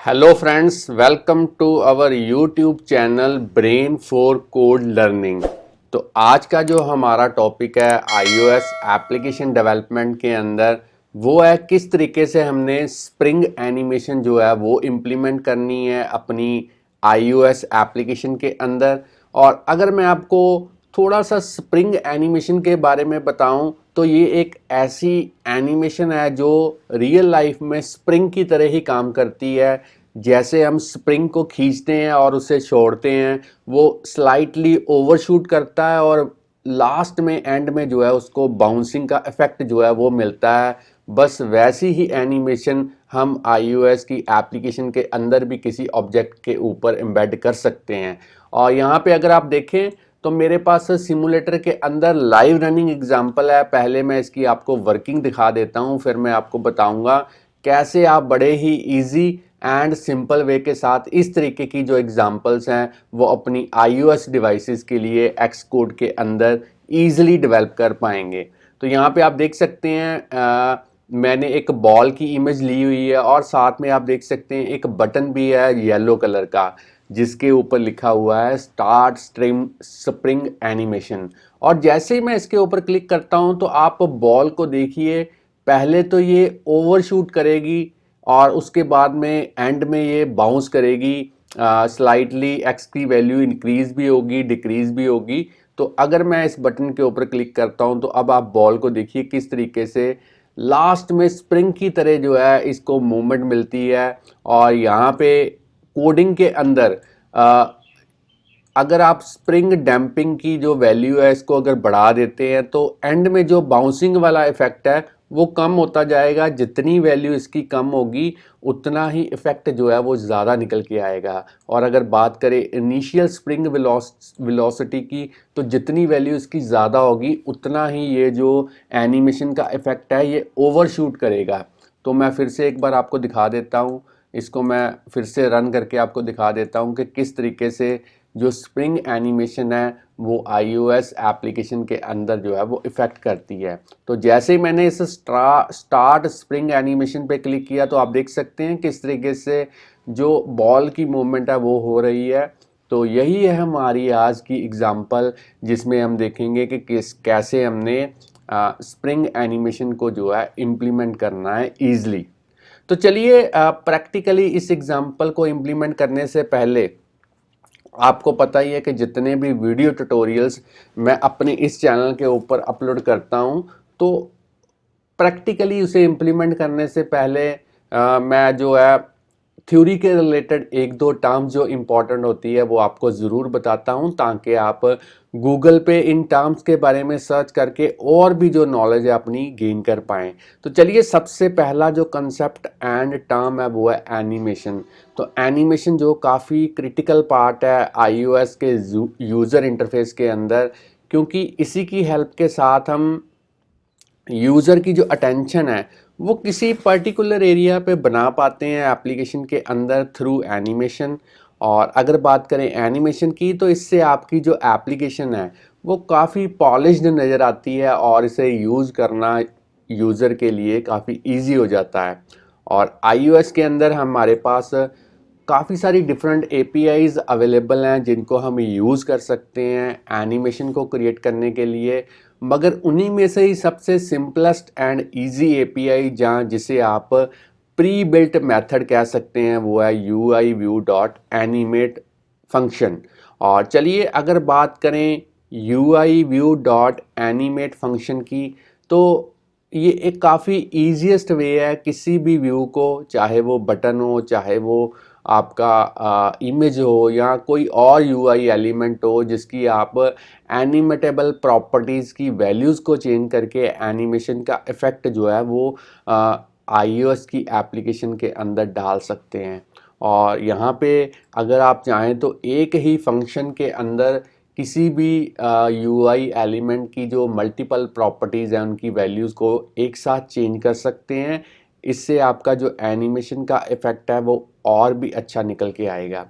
Hello friends, welcome to our YouTube channel brain for code learning. तो आज का जो हमारा टॉपिक है iOS एप्लीकेशन डेवलपमेंट के अंदर वो है किस तरीके से हमने स्प्रिंग एनिमेशन जो है वो इम्प्लीमेंट करनी है अपनी iOS एप्लीकेशन के अंदर। और अगर मैं आपको थोड़ा सा स्प्रिंग एनिमेशन के बारे में बताऊं तो ये एक ऐसी एनिमेशन है जो रियल लाइफ में स्प्रिंग की तरह ही काम करती है। जैसे हम स्प्रिंग को खींचते हैं और उसे छोड़ते हैं, वो स्लाइटली ओवरशूट करता है और लास्ट में एंड में जो है उसको बाउंसिंग का इफेक्ट जो है वो मिलता है। बस वैसी ही एनिमेशन हम iOS की एप्लीकेशन के अंदर भी किसी ऑब्जेक्ट के ऊपर एम्बेड कर सकते हैं। और यहाँ पे अगर आप देखें तो मेरे पास सिमुलेटर के अंदर लाइव रनिंग एग्जांपल है। पहले मैं इसकी आपको वर्किंग दिखा देता हूँ, फिर मैं आपको बताऊंगा कैसे आप बड़े ही इजी एंड सिंपल वे के साथ इस तरीके की जो एग्जांपल्स हैं वो अपनी iOS डिवाइसेस के लिए एक्सकोड के अंदर ईजिली डेवलप कर पाएंगे। तो यहाँ पे आप देख सकते हैं मैंने एक बॉल की इमेज ली हुई है और साथ में आप देख सकते हैं एक बटन भी है येलो कलर का जिसके ऊपर लिखा हुआ है स्टार्ट स्ट्रीम स्प्रिंग एनिमेशन। और जैसे ही मैं इसके ऊपर क्लिक करता हूं तो आप बॉल को देखिए, पहले तो ये ओवरशूट करेगी और उसके बाद में एंड में ये बाउंस करेगी। स्लाइटली एक्स की वैल्यू इंक्रीज भी होगी, डिक्रीज भी होगी। तो अगर मैं इस बटन के ऊपर क्लिक करता हूं तो अब आप बॉल को देखिए किस तरीके से लास्ट में स्प्रिंग की तरह जो है इसको मूवमेंट मिलती है। और यहाँ पे कोडिंग के अंदर अगर आप स्प्रिंग डैम्पिंग की जो वैल्यू है इसको अगर बढ़ा देते हैं तो एंड में जो बाउंसिंग वाला इफेक्ट है वो कम होता जाएगा। जितनी वैल्यू इसकी कम होगी उतना ही इफेक्ट जो है वो ज़्यादा निकल के आएगा। और अगर बात करें इनिशियल स्प्रिंग वेलोसिटी की तो जितनी वैल्यू इसकी ज़्यादा होगी उतना ही ये जो एनिमेशन का इफेक्ट है ये ओवरशूट करेगा। तो मैं फिर से एक बार आपको दिखा देता हूँ, इसको मैं फिर से रन करके आपको दिखा देता हूँ कि किस तरीके से जो स्प्रिंग एनिमेशन है वो iOS एप्लीकेशन के अंदर जो है वो इफ़ेक्ट करती है। तो जैसे ही मैंने इस स्टार्ट स्प्रिंग एनिमेशन पे क्लिक किया तो आप देख सकते हैं किस तरीके से जो बॉल की मूवमेंट है वो हो रही है। तो यही है हमारी आज की एग्जांपल जिसमें हम देखेंगे कि कैसे हमने स्प्रिंग एनिमेशन को जो है इम्प्लीमेंट करना है ईजिली। तो चलिए प्रैक्टिकली इस एग्जांपल को इम्प्लीमेंट करने से पहले आपको पता ही है कि जितने भी वीडियो ट्यूटोरियल्स मैं अपने इस चैनल के ऊपर अपलोड करता हूं तो प्रैक्टिकली उसे इम्प्लीमेंट करने से पहले मैं जो है थ्योरी के रिलेटेड एक दो टर्म्स जो इम्पोर्टेंट होती है वो आपको ज़रूर बताता हूँ ताकि आप गूगल पे इन टर्म्स के बारे में सर्च करके और भी जो नॉलेज है अपनी गेन कर पाएँ। तो चलिए सबसे पहला जो कंसेप्ट एंड टर्म है वो है एनिमेशन। तो एनिमेशन जो काफ़ी क्रिटिकल पार्ट है iOS के यूज़र इंटरफेस के अंदर, क्योंकि इसी की हेल्प के साथ हम यूज़र की जो अटेंशन है वो किसी पर्टिकुलर एरिया पे बना पाते हैं एप्लीकेशन के अंदर थ्रू एनिमेशन। और अगर बात करें एनिमेशन की तो इससे आपकी जो एप्लीकेशन है वो काफ़ी पॉलिश्ड नज़र आती है और इसे यूज़ करना यूज़र के लिए काफ़ी इजी हो जाता है। और iOS के अंदर हमारे पास काफ़ी सारी डिफरेंट APIs अवेलेबल हैं जिनको हम यूज़ कर सकते हैं एनिमेशन को क्रिएट करने के लिए। मगर उन्हीं में से ही सबसे सिंपलेस्ट एंड इजी API जहाँ जिसे आप प्री बिल्ट मेथड कह सकते हैं वो है UIView.animate फंक्शन। और चलिए अगर बात करें UIView.animate फंक्शन की तो ये एक काफ़ी ईजीएस्ट वे है किसी भी व्यू को, चाहे वो बटन हो, चाहे वो आपका इमेज हो या कोई और UI एलिमेंट हो जिसकी आप एनिमेटेबल प्रॉपर्टीज़ की वैल्यूज़ को चेंज करके एनिमेशन का इफ़ेक्ट जो है वो iOS की एप्लीकेशन के अंदर डाल सकते हैं। और यहाँ पे अगर आप चाहें तो एक ही फंक्शन के अंदर किसी भी UI एलिमेंट की जो मल्टीपल प्रॉपर्टीज़ हैं उनकी वैल्यूज़ को एक साथ चेंज कर सकते हैं। इससे आपका जो एनिमेशन का इफ़ेक्ट है वो और भी अच्छा निकल के आएगा।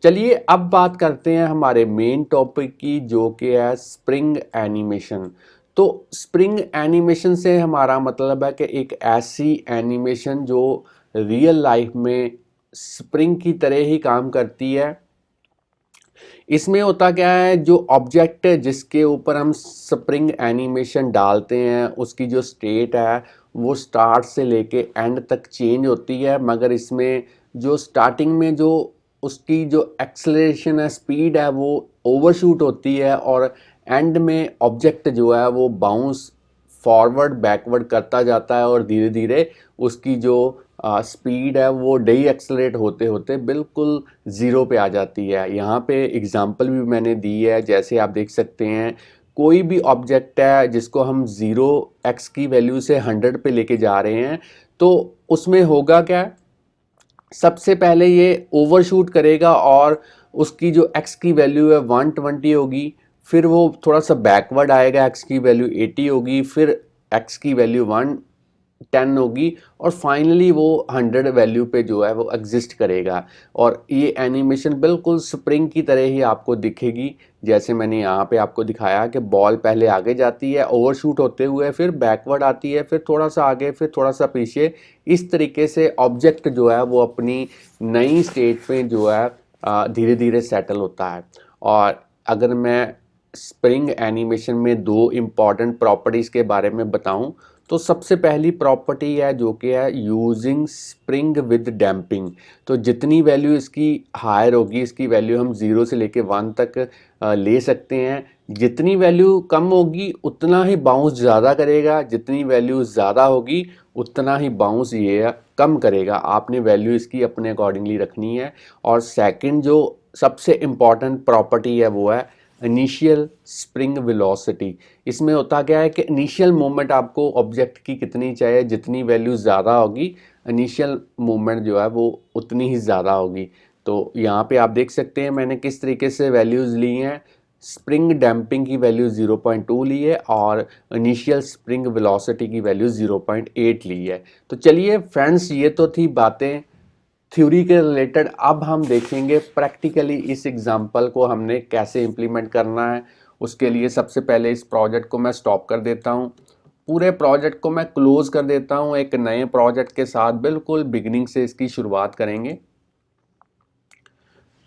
चलिए अब बात करते हैं हमारे मेन टॉपिक की जो कि है स्प्रिंग एनिमेशन। तो स्प्रिंग एनिमेशन से हमारा मतलब है कि एक ऐसी एनिमेशन जो रियल लाइफ में स्प्रिंग की तरह ही काम करती है। इसमें होता क्या है, जो ऑब्जेक्ट है जिसके ऊपर हम स्प्रिंग एनिमेशन डालते हैं उसकी जो स्टेट है वो स्टार्ट से लेके एंड तक चेंज होती है, मगर इसमें जो स्टार्टिंग में जो उसकी जो एक्सेलरेशन है, स्पीड है, वो ओवरशूट होती है और एंड में ऑब्जेक्ट जो है वो बाउंस फॉरवर्ड बैकवर्ड करता जाता है और धीरे धीरे उसकी जो स्पीड है वो डी एक्सलरेट होते होते बिल्कुल ज़ीरो पे आ जाती है। यहाँ पे एग्जांपल भी मैंने दी है, जैसे आप देख सकते हैं कोई भी ऑब्जेक्ट है जिसको हम 0x की वैल्यू से 100 पे लेके जा रहे हैं, तो उसमें होगा क्या, सबसे पहले ये ओवरशूट करेगा और उसकी जो x की वैल्यू है 120 होगी, फिर वो थोड़ा सा बैकवर्ड आएगा, x की वैल्यू 80 होगी, फिर x की वैल्यू 110 होगी और फाइनली वो 100 वैल्यू पे जो है वो एग्जिस्ट करेगा। और ये एनिमेशन बिल्कुल स्प्रिंग की तरह ही आपको दिखेगी, जैसे मैंने यहाँ पे आपको दिखाया कि बॉल पहले आगे जाती है ओवरशूट होते हुए, फिर बैकवर्ड आती है, फिर थोड़ा सा आगे, फिर थोड़ा सा पीछे। इस तरीके से ऑब्जेक्ट जो है वो अपनी नई स्टेट पे जो है धीरे धीरे सेटल होता है। और अगर मैं स्प्रिंग एनिमेशन में दो इम्पॉर्टेंट प्रॉपर्टीज़ के बारे में बताऊं, तो सबसे पहली प्रॉपर्टी है जो कि है यूजिंग स्प्रिंग विद डैम्पिंग। तो जितनी वैल्यू इसकी हायर होगी, इसकी वैल्यू हम 0 से लेके 1 तक ले सकते हैं, जितनी वैल्यू कम होगी उतना ही बाउंस ज़्यादा करेगा, जितनी वैल्यू ज़्यादा होगी उतना ही बाउंस ये कम करेगा। आपने वैल्यू इसकी अपने अकॉर्डिंगली रखनी है। और सेकंड जो सबसे इम्पॉर्टेंट प्रॉपर्टी है वो है इनिशियल स्प्रिंग वेलोसिटी। इसमें होता क्या है कि इनिशियल मूवमेंट आपको ऑब्जेक्ट की कितनी चाहिए, जितनी वैल्यू ज़्यादा होगी इनिशियल मूवमेंट जो है वो उतनी ही ज़्यादा होगी। तो यहाँ पे आप देख सकते हैं मैंने किस तरीके से वैल्यूज़ ली हैं। स्प्रिंग डैम्पिंग की वैल्यू 0.2 ली है और इनिशियल स्प्रिंग वेलोसिटी की वैल्यू 0.8 ली है। तो चलिए फ्रेंड्स, ये तो थी बातें थ्योरी के रिलेटेड। अब हम देखेंगे प्रैक्टिकली इस एग्जांपल को हमने कैसे इम्प्लीमेंट करना है। उसके लिए सबसे पहले इस प्रोजेक्ट को मैं स्टॉप कर देता हूँ, पूरे प्रोजेक्ट को मैं क्लोज कर देता हूँ, एक नए प्रोजेक्ट के साथ बिल्कुल बिगिनिंग से इसकी शुरुआत करेंगे।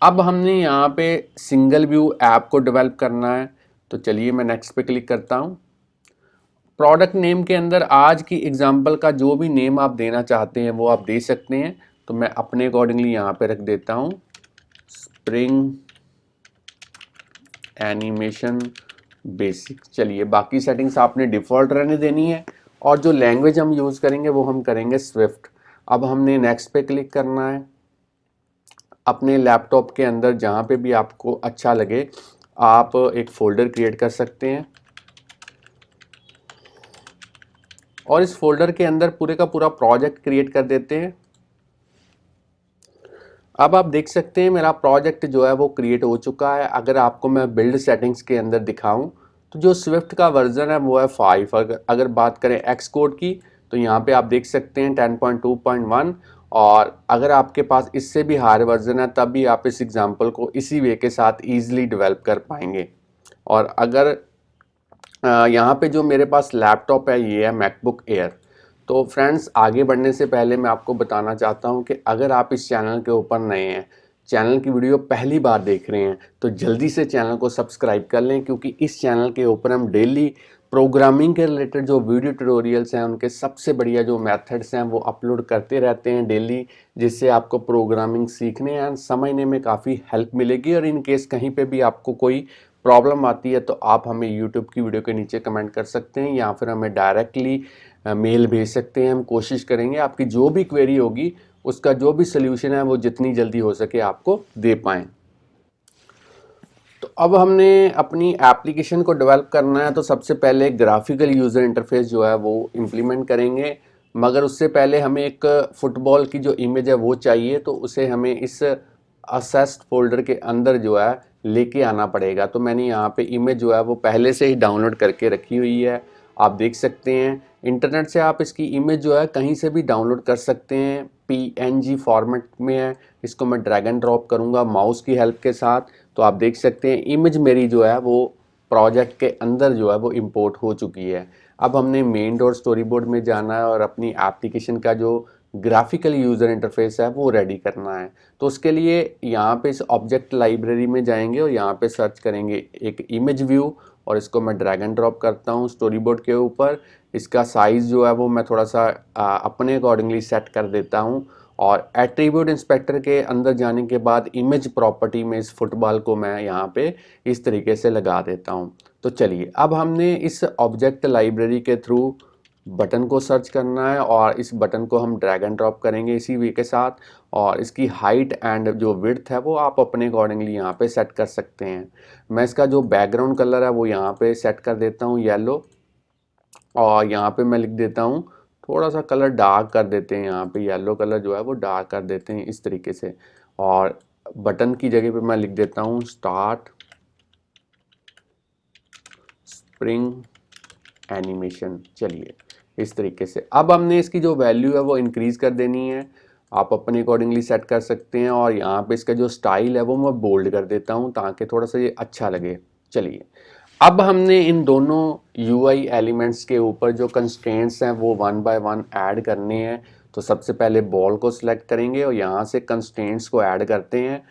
अब हमने यहाँ पे सिंगल व्यू ऐप को डेवलप करना है, तो चलिए मैं नेक्स्ट पे क्लिक करता हूँ। प्रोडक्ट नेम के अंदर आज की एग्जांपल का जो भी नेम आप देना चाहते हैं वो आप दे सकते हैं। तो मैं अपने अकॉर्डिंगली यहाँ पे रख देता हूँ स्प्रिंग एनिमेशन बेसिक। चलिए बाकी सेटिंग्स आपने डिफ़ॉल्ट रहने देनी है और जो लैंग्वेज हम यूज़ करेंगे वो हम करेंगे स्विफ्ट। अब हमने नेक्स्ट पे क्लिक करना है। अपने लैपटॉप के अंदर जहाँ पे भी आपको अच्छा लगे आप एक फ़ोल्डर क्रिएट कर सकते हैं और इस फोल्डर के अंदर पूरे का पूरा प्रोजेक्ट क्रिएट कर देते हैं। अब आप देख सकते हैं मेरा प्रोजेक्ट जो है वो क्रिएट हो चुका है। अगर आपको मैं बिल्ड सेटिंग्स के अंदर दिखाऊं तो जो स्विफ्ट का वर्जन है वो है 5। अगर बात करें एक्स कोड की तो यहाँ पे आप देख सकते हैं 10.2.1। और अगर आपके पास इससे भी हायर वर्जन है तब भी आप इस एग्जाम्पल को इसी वे के साथ ईजिली डेवलप कर पाएंगे। और अगर यहाँ पे जो मेरे पास लैपटॉप है ये है मैकबुक एयर। तो फ्रेंड्स, आगे बढ़ने से पहले मैं आपको बताना चाहता हूँ कि अगर आप इस चैनल के ऊपर नए हैं, चैनल की वीडियो पहली बार देख रहे हैं, तो जल्दी से चैनल को सब्सक्राइब कर लें, क्योंकि इस चैनल के ऊपर हम डेली प्रोग्रामिंग के रिलेटेड जो वीडियो ट्यूटोरियल्स हैं उनके सबसे बढ़िया जो मेथड्स हैं वो अपलोड करते रहते हैं डेली, जिससे आपको प्रोग्रामिंग सीखने एंड समझने में काफ़ी हेल्प मिलेगी। और इन केस कहीं पे भी आपको कोई प्रॉब्लम आती है तो आप हमें यूट्यूब की वीडियो के नीचे कमेंट कर सकते हैं या फिर हमें डायरेक्टली मेल भेज सकते हैं। हम कोशिश करेंगे आपकी जो भी क्वेरी होगी उसका जो भी सोल्यूशन है वो जितनी जल्दी हो सके आपको दे पाएँ। तो अब हमने अपनी एप्लीकेशन को डेवलप करना है, तो सबसे पहले ग्राफिकल यूज़र इंटरफेस जो है वो इम्प्लीमेंट करेंगे। मगर उससे पहले हमें एक फ़ुटबॉल की जो इमेज है वो चाहिए, तो उसे हमें इस असेस्ड फोल्डर के अंदर जो है लेके आना पड़ेगा। तो मैंने यहाँ पे इमेज जो है वो पहले से ही डाउनलोड करके रखी हुई है, आप देख सकते हैं। इंटरनेट से आप इसकी इमेज जो है कहीं से भी डाउनलोड कर सकते हैं, PNG फॉर्मेट में है। इसको मैं ड्रैग एंड ड्रॉप करूँगा माउस की हेल्प के साथ, तो आप देख सकते हैं इमेज मेरी जो है वो प्रोजेक्ट के अंदर जो है वो इंपोर्ट हो चुकी है। अब हमने मेन डॉट स्टोरी बोर्ड में जाना है और अपनी एप्लीकेशन का जो ग्राफिकल यूज़र इंटरफेस है वो रेडी करना है। तो उसके लिए यहाँ पे इस ऑब्जेक्ट लाइब्रेरी में जाएंगे और यहाँ पे सर्च करेंगे एक इमेज व्यू, और इसको मैं ड्रैग एंड ड्रॉप करता हूँ स्टोरी बोर्ड के ऊपर। इसका साइज़ जो है वो मैं थोड़ा सा अपने अकॉर्डिंगली सेट कर देता हूँ, और एट्रीब्यूट इंस्पेक्टर के अंदर जाने के बाद इमेज प्रॉपर्टी में इस फुटबॉल को मैं यहाँ पे इस तरीके से लगा देता हूँ। तो चलिए, अब हमने इस ऑब्जेक्ट लाइब्रेरी के थ्रू बटन को सर्च करना है, और इस बटन को हम ड्रैग एंड ड्रॉप करेंगे इसी वे के साथ, और इसकी हाइट एंड जो विड्थ है वो आप अपने अकॉर्डिंगली यहाँ पे सेट कर सकते हैं। मैं इसका जो बैकग्राउंड कलर है वो यहाँ पे सेट कर देता हूँ येलो, और यहाँ पे मैं लिख देता हूँ, थोड़ा सा कलर डार्क कर देते हैं, यहाँ पे येलो कलर जो है वो डार्क कर देते हैं इस तरीके से। और बटन की जगह पे मैं लिख देता हूँ स्टार्ट स्प्रिंग एनिमेशन। चलिए, इस तरीके से अब हमने इसकी जो वैल्यू है वो इंक्रीज़ कर देनी है, आप अपने अकॉर्डिंगली सेट कर सकते हैं। और यहाँ पे इसका जो स्टाइल है वो मैं बोल्ड कर देता हूँ ताकि थोड़ा सा ये अच्छा लगे। चलिए, अब हमने इन दोनों यूआई एलिमेंट्स के ऊपर जो कंस्ट्रेंट्स हैं वो वन बाय वन ऐड करने हैं। तो सबसे पहले बॉल को सिलेक्ट करेंगे और यहाँ से कंस्ट्रेंट्स को ऐड करते हैं।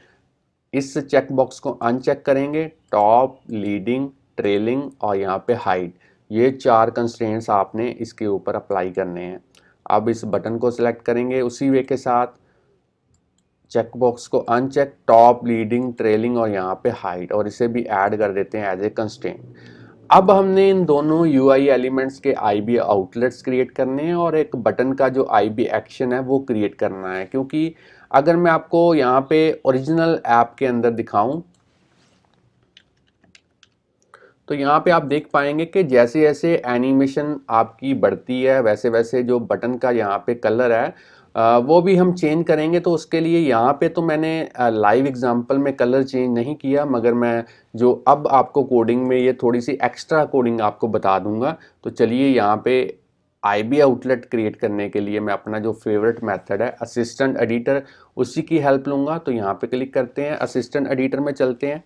इस चेक बॉक्स को अनचेक करेंगे, टॉप, लीडिंग, ट्रेलिंग और यहाँ पे हाइट, ये 4 कंस्ट्रेंट्स आपने इसके ऊपर अप्लाई करने हैं। अब इस बटन को सिलेक्ट करेंगे उसी वे के साथ, चेक बॉक्स को अनचेक, टॉप, लीडिंग, ट्रेलिंग और यहाँ पे हाइट, और इसे भी ऐड कर देते हैं एज ए कंस्ट्रेंट। अब हमने इन दोनों यूआई एलिमेंट्स के आईबी आउटलेट्स क्रिएट करने हैं, और एक बटन का जो आईबी एक्शन है वो क्रिएट करना है। क्योंकि अगर मैं आपको यहाँ पे ओरिजिनल ऐप के अंदर दिखाऊं तो यहाँ पे आप देख पाएंगे कि जैसे जैसे एनिमेशन आपकी बढ़ती है वैसे वैसे जो बटन का यहाँ पे कलर है वो भी हम चेंज करेंगे। तो उसके लिए यहाँ पे तो मैंने लाइव एग्जांपल में कलर चेंज नहीं किया, मगर मैं जो अब आपको कोडिंग में ये थोड़ी सी एक्स्ट्रा कोडिंग आपको बता दूंगा। तो चलिए, यहाँ पे आईबी आउटलेट क्रिएट करने के लिए मैं अपना जो फेवरेट मेथड है असिस्टेंट एडिटर, उसी की हेल्प लूँगा। तो यहाँ पे क्लिक करते हैं, असिस्टेंट एडिटर में चलते हैं।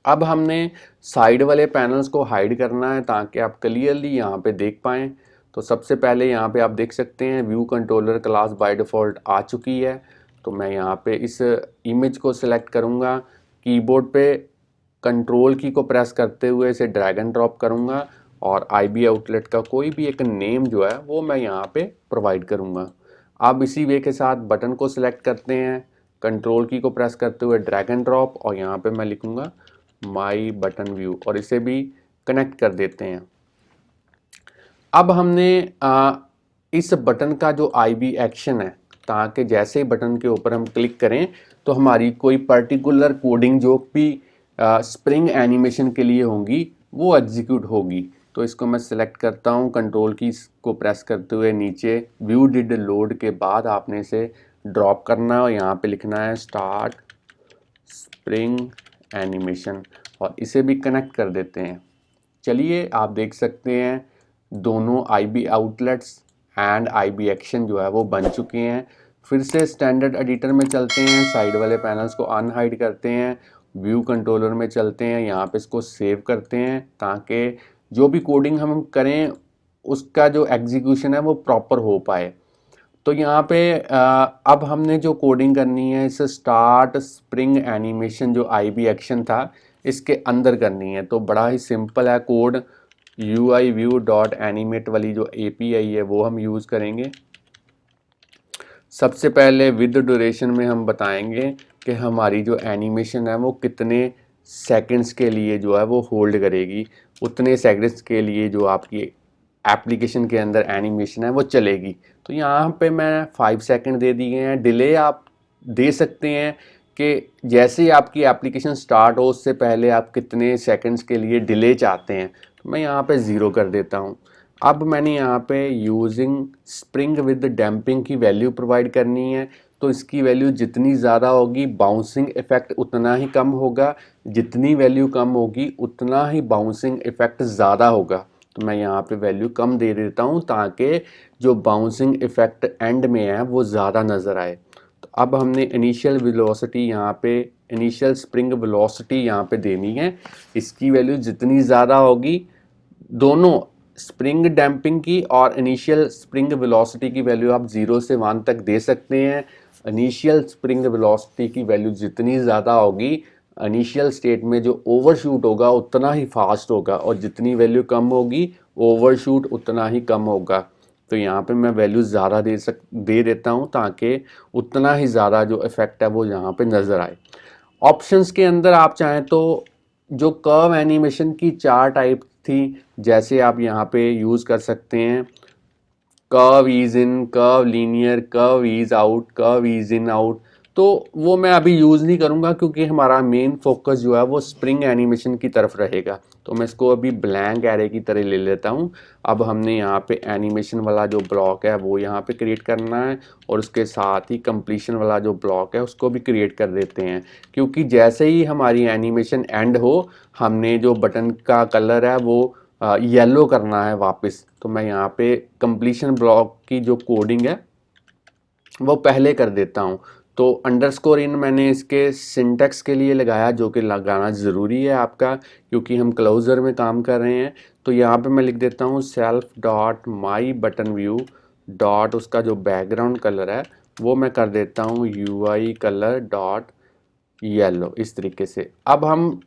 अब हमने साइड वाले पैनल्स को हाइड करना है ताकि आप क्लियरली यहाँ पे देख पाएँ। तो सबसे पहले यहाँ पे आप देख सकते हैं view controller class by default आ चुकी है। तो मैं यहाँ पे इस इमेज को सिलेक्ट करूँगा, कीबोर्ड पे कंट्रोल की को प्रेस करते हुए इसे ड्रैग एंड ड्रॉप करूँगा, और आईबी आउटलेट का कोई भी एक नेम जो है वो मैं यहाँ पे प्रोवाइड करूँगा। अब इसी वे के साथ बटन को सिलेक्ट करते हैं, कंट्रोल की को प्रेस करते हुए ड्रैग एंड ड्रॉप, और यहाँ पे मैं लिखूँगा माई बटन व्यू, और इसे भी कनेक्ट कर देते हैं। अब हमने इस बटन का जो आईबी एक्शन है, ताकि जैसे ही बटन के ऊपर हम क्लिक करें तो हमारी कोई पर्टिकुलर कोडिंग जो भी स्प्रिंग एनिमेशन के लिए होंगी वो एग्जीक्यूट होगी। तो इसको मैं सिलेक्ट करता हूँ, कंट्रोल की को प्रेस करते हुए नीचे व्यू डिड लोड के बाद आपने इसे ड्रॉप करना है, और यहाँ पे लिखना है स्टार्ट स्प्रिंग एनिमेशन, और इसे भी कनेक्ट कर देते हैं। चलिए, आप देख सकते हैं दोनों IB outlets and IB action जो है वो बन चुके हैं। फिर से स्टैंडर्ड एडिटर में चलते हैं, साइड वाले पैनल्स को अनहाइड करते हैं, व्यू कंट्रोलर में चलते हैं, यहाँ पे इसको सेव करते हैं ताकि जो भी कोडिंग हम करें उसका जो एग्जीक्यूशन है वो प्रॉपर हो पाए। तो यहाँ पे अब हमने जो कोडिंग करनी है इस स्टार्ट स्प्रिंग एनिमेशन जो आईबी एक्शन था इसके अंदर करनी है। तो बड़ा ही सिंपल है code, ui view dot animate वाली जो एपीआई है वो हम यूज़ करेंगे। सबसे पहले विद ड्यूरेशन में हम बताएंगे कि हमारी जो एनिमेशन है वो कितने सेकंड्स के लिए जो है वो होल्ड करेगी, उतने सेकंड्स के लिए जो आपकी एप्लीकेशन के अंदर एनिमेशन है वो चलेगी। तो यहाँ पे मैं 5 सेकंड दे दिए हैं। डिले आप दे सकते हैं कि जैसे ही आपकी एप्लीकेशन स्टार्ट हो उससे पहले आप कितने सेकंड्स के लिए डिले चाहते हैं। तो मैं यहाँ पे 0 कर देता हूँ। अब मैंने यहाँ पे यूजिंग स्प्रिंग विद डैम्पिंग की वैल्यू प्रोवाइड करनी है। तो इसकी वैल्यू जितनी ज़्यादा होगी बाउंसिंग इफ़ेक्ट उतना ही कम होगा, जितनी वैल्यू कम होगी उतना ही बाउंसिंग इफ़ेक्ट ज़्यादा होगा। तो मैं यहाँ पे वैल्यू कम दे देता हूँ ताकि जो बाउंसिंग इफ़ेक्ट एंड में है वो ज़्यादा नज़र आए। तो अब हमने इनिशियल वेलोसिटी यहाँ पे इनिशियल स्प्रिंग वेलोसिटी यहाँ पे देनी है। इसकी वैल्यू जितनी ज़्यादा होगी, दोनों स्प्रिंग डैम्पिंग की और इनिशियल स्प्रिंग वेलोसिटी की वैल्यू आप 0 से 1 तक दे सकते हैं। इनिशियल स्प्रिंग वेलोसिटी की वैल्यू जितनी ज़्यादा होगी, इनिशियल स्टेट में जो ओवरशूट होगा उतना ही फास्ट होगा, और जितनी वैल्यू कम होगी ओवरशूट उतना ही कम होगा। तो यहाँ पे मैं वैल्यू ज़्यादा दे देता हूँ ताकि उतना ही ज़्यादा जो इफ़ेक्ट है वो यहाँ पे नज़र आए। ऑप्शंस के अंदर आप चाहें तो जो कर्व एनिमेशन की 4 टाइप थी, जैसे आप यहाँ पे यूज़ कर सकते हैं curve ease in, curve linear, curve ease out, curve ease in out. तो वो मैं अभी यूज़ नहीं करूँगा क्योंकि हमारा मेन फोकस जो है वो स्प्रिंग एनिमेशन की तरफ रहेगा। तो मैं इसको अभी ब्लैंक एरे की तरह ले लेता हूँ। अब हमने यहाँ पे एनिमेशन वाला जो ब्लॉक है वो यहाँ पे क्रिएट करना है, और उसके साथ ही कंप्लीशन वाला जो ब्लॉक है उसको भी क्रिएट कर देते हैं, क्योंकि जैसे ही हमारी एनिमेशन एंड हो हमने जो बटन का कलर है वो येलो करना है वापस। तो मैं यहाँ पे कंप्लीशन ब्लॉक की जो कोडिंग है वो पहले कर देता हूँ। तो अंडरस्कोर इन मैंने इसके सिंटेक्स के लिए लगाया, जो कि लगाना ज़रूरी है आपका, क्योंकि हम क्लोजर में काम कर रहे हैं। तो यहाँ पे मैं लिख देता हूँ सेल्फ डॉट माई बटन व्यू डॉट, उसका जो बैकग्राउंड कलर है वो मैं कर देता हूँ यूआई कलर डॉट येलो, इस तरीके से। अब हम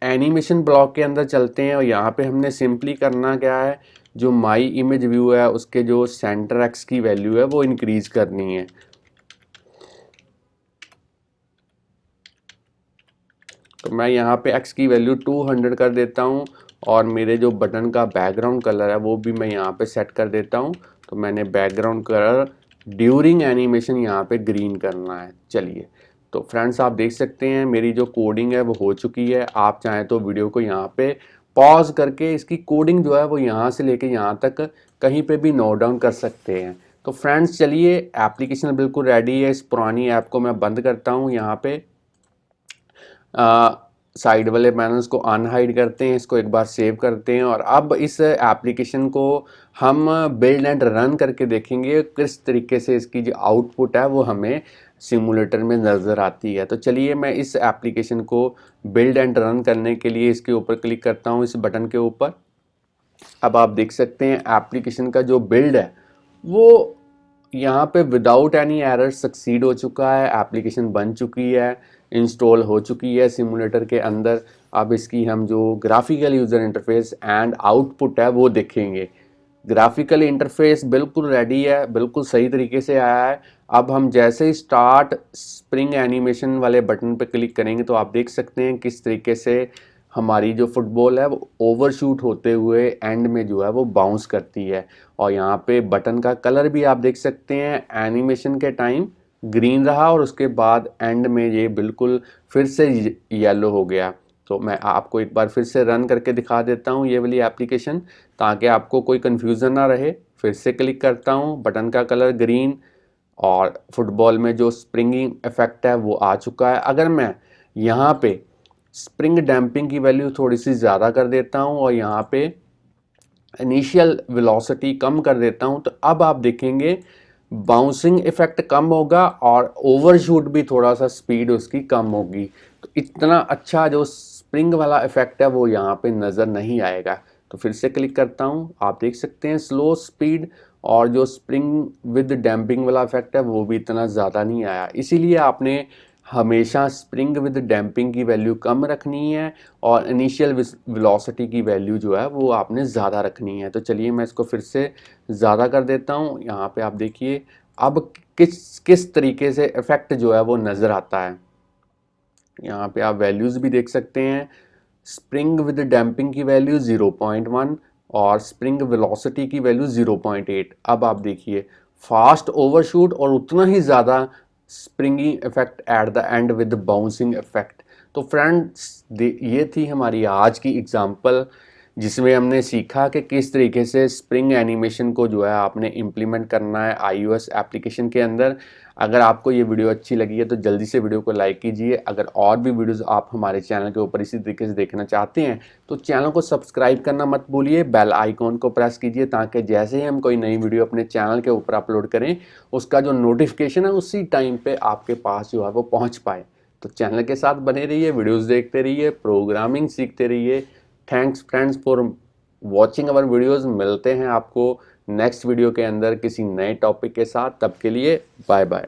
एनिमेशन ब्लॉक के अंदर चलते हैं, और यहाँ पे हमने सिंपली करना क्या है, जो माई इमेज व्यू है उसके जो सेंटर एक्स की वैल्यू है वो इंक्रीज करनी है। तो मैं यहाँ पे x की वैल्यू 200 कर देता हूँ, और मेरे जो बटन का बैकग्राउंड कलर है वो भी मैं यहाँ पे सेट कर देता हूँ। तो मैंने बैकग्राउंड कलर ड्यूरिंग एनिमेशन यहाँ पे ग्रीन करना है। चलिए, तो फ्रेंड्स आप देख सकते हैं मेरी जो कोडिंग है वो हो चुकी है। आप चाहें तो वीडियो को यहाँ पे पॉज करके इसकी कोडिंग जो है वो यहाँ से लेके यहाँ तक कहीं पे भी नोट डाउन कर सकते हैं। तो फ्रेंड्स चलिए, एप्लीकेशन बिल्कुल रेडी है। इस पुरानी ऐप को मैं बंद करता हूँ, यहाँ पे साइड वाले पैनल्स को अनहाइड करते हैं, इसको एक बार सेव करते हैं, और अब इस एप्लीकेशन को हम बिल्ड एंड रन करके देखेंगे किस तरीके से इसकी जो आउटपुट है वो हमें सिमुलेटर में नज़र आती है। तो चलिए, मैं इस एप्लीकेशन को बिल्ड एंड रन करने के लिए इसके ऊपर क्लिक करता हूँ, इस बटन के ऊपर। अब आप देख सकते हैं एप्लीकेशन का जो बिल्ड है वो यहाँ पे विदाउट एनी एरर सक्सीड हो चुका है। एप्लीकेशन बन चुकी है, इंस्टॉल हो चुकी है सिमुलेटर के अंदर। अब इसकी हम जो graphical user interface and output है वो देखेंगे। ग्राफिकल इंटरफेस बिल्कुल रेडी है, बिल्कुल सही तरीके से आया है। अब हम जैसे ही स्टार्ट स्प्रिंग एनिमेशन वाले बटन पर क्लिक करेंगे तो आप देख सकते हैं किस तरीके से हमारी जो फुटबॉल है वो ओवरशूट होते हुए एंड में जो है वो बाउंस करती है। और यहाँ पे बटन का कलर भी आप देख सकते हैं, एनिमेशन के टाइम ग्रीन रहा और उसके बाद एंड में ये बिल्कुल फिर से येलो हो गया। तो मैं आपको एक बार फिर से रन करके दिखा देता हूँ ये वाली एप्लीकेशन, ताकि आपको कोई कन्फ्यूज़न ना रहे। फिर से क्लिक करता हूँ, बटन का कलर ग्रीन, और फुटबॉल में जो स्प्रिंगिंग इफेक्ट है वो आ चुका है। अगर मैं यहाँ पे स्प्रिंग डैम्पिंग की वैल्यू थोड़ी सी ज़्यादा कर देता हूँ और यहाँ पे इनिशियल वेलोसिटी कम कर देता हूँ, तो अब आप देखेंगे बाउंसिंग इफेक्ट कम होगा और ओवरशूट भी थोड़ा सा स्पीड उसकी कम होगी। तो इतना अच्छा जो स्प्रिंग वाला इफेक्ट है वो यहाँ पे नज़र नहीं आएगा। तो फिर से क्लिक करता हूँ, आप देख सकते हैं स्लो स्पीड, और जो स्प्रिंग विद डैम्पिंग वाला इफेक्ट है वो भी इतना ज़्यादा नहीं आया। इसीलिए आपने हमेशा स्प्रिंग विद डैम्पिंग की वैल्यू कम रखनी है और इनिशियल वेलोसिटी की वैल्यू जो है वो आपने ज़्यादा रखनी है। तो चलिए, मैं इसको फिर से ज़्यादा कर देता हूँ। यहाँ पे आप देखिए अब किस तरीके से इफेक्ट जो है वो नज़र आता है। यहाँ पे आप वैल्यूज़ भी देख सकते हैं। स्प्रिंग विद डैम्पिंग की वैल्यू 0.1 और स्प्रिंग वेलोसिटी की वैल्यू 0.8। अब आप देखिए फास्ट ओवरशूट और उतना ही ज़्यादा springy effect at the end with bouncing effect. तो फ्रेंड्स, ये थी हमारी आज की एग्जांपल, जिसमें हमने सीखा कि किस तरीके से स्प्रिंग एनिमेशन को जो है आपने इम्प्लीमेंट करना है iOS एप्लीकेशन के अंदर। अगर आपको ये वीडियो अच्छी लगी है तो जल्दी से वीडियो को लाइक कीजिए। अगर और भी वीडियोस आप हमारे चैनल के ऊपर इसी तरीके से देखना चाहते हैं तो चैनल को सब्सक्राइब करना मत भूलिए, बेल आइकॉन को प्रेस कीजिए, ताकि जैसे ही हम कोई नई वीडियो अपने चैनल के ऊपर अपलोड करें उसका जो नोटिफिकेशन है उसी टाइम पर आपके पास जो है वो पहुँच पाए। तो चैनल के साथ बने रहिए, वीडियोज़ देखते रहिए, प्रोग्रामिंग सीखते रहिए। Thanks friends for watching our videos. मिलते हैं आपको नेक्स्ट वीडियो के अंदर किसी नए टॉपिक के साथ। तब के लिए बाय बाय।